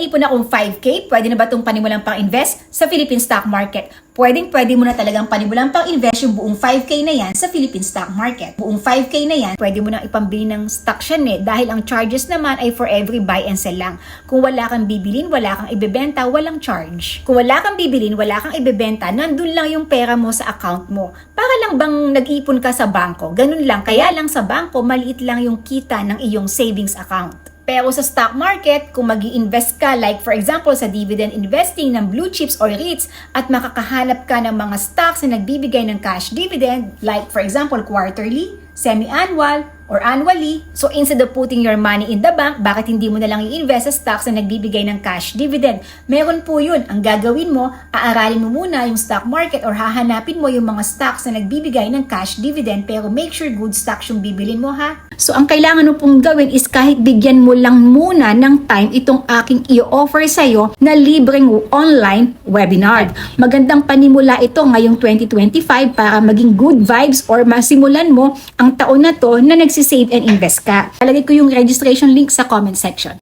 naipon akong 5K, pwede na ba itong panimulang pang-invest sa Philippine stock market? Pwede mo na talagang panimulang pang-invest yung buong 5K na yan sa Philippine stock market. Buong 5K na yan, pwede mo nang ipambili ng stock yan dahil ang charges naman ay for every buy and sell lang. Kung wala kang bibilin, wala kang ibebenta, walang charge. Kung wala kang bibilin, wala kang ibebenta, nandun lang yung pera mo sa account mo. Para lang bang nag-ipon ka sa bangko? Ganun lang, kaya lang sa bangko, maliit lang yung kita ng iyong savings account. Pero sa stock market, kung mag-i-invest ka like for example sa dividend investing ng blue chips or REITs at makakahanap ka ng mga stocks na nagbibigay ng cash dividend like for example quarterly, semi-annual, or annually, so instead of putting your money in the bank, bakit hindi mo na lang i-invest sa stocks na nagbibigay ng cash dividend? Meron po yun. Ang gagawin mo, aaralin mo muna yung stock market or hahanapin mo yung mga stocks na nagbibigay ng cash dividend pero make sure good stocks yung bibilin mo ha. So ang kailangan mo pong gawin is kahit bigyan mo lang muna ng time itong aking i-offer sa'yo na libreng online webinar. Magandang panimula ito ngayong 2025 para maging good vibes or masimulan mo ang taon na to na nagsisave and invest ka. Lalagay ko yung registration link sa comment section.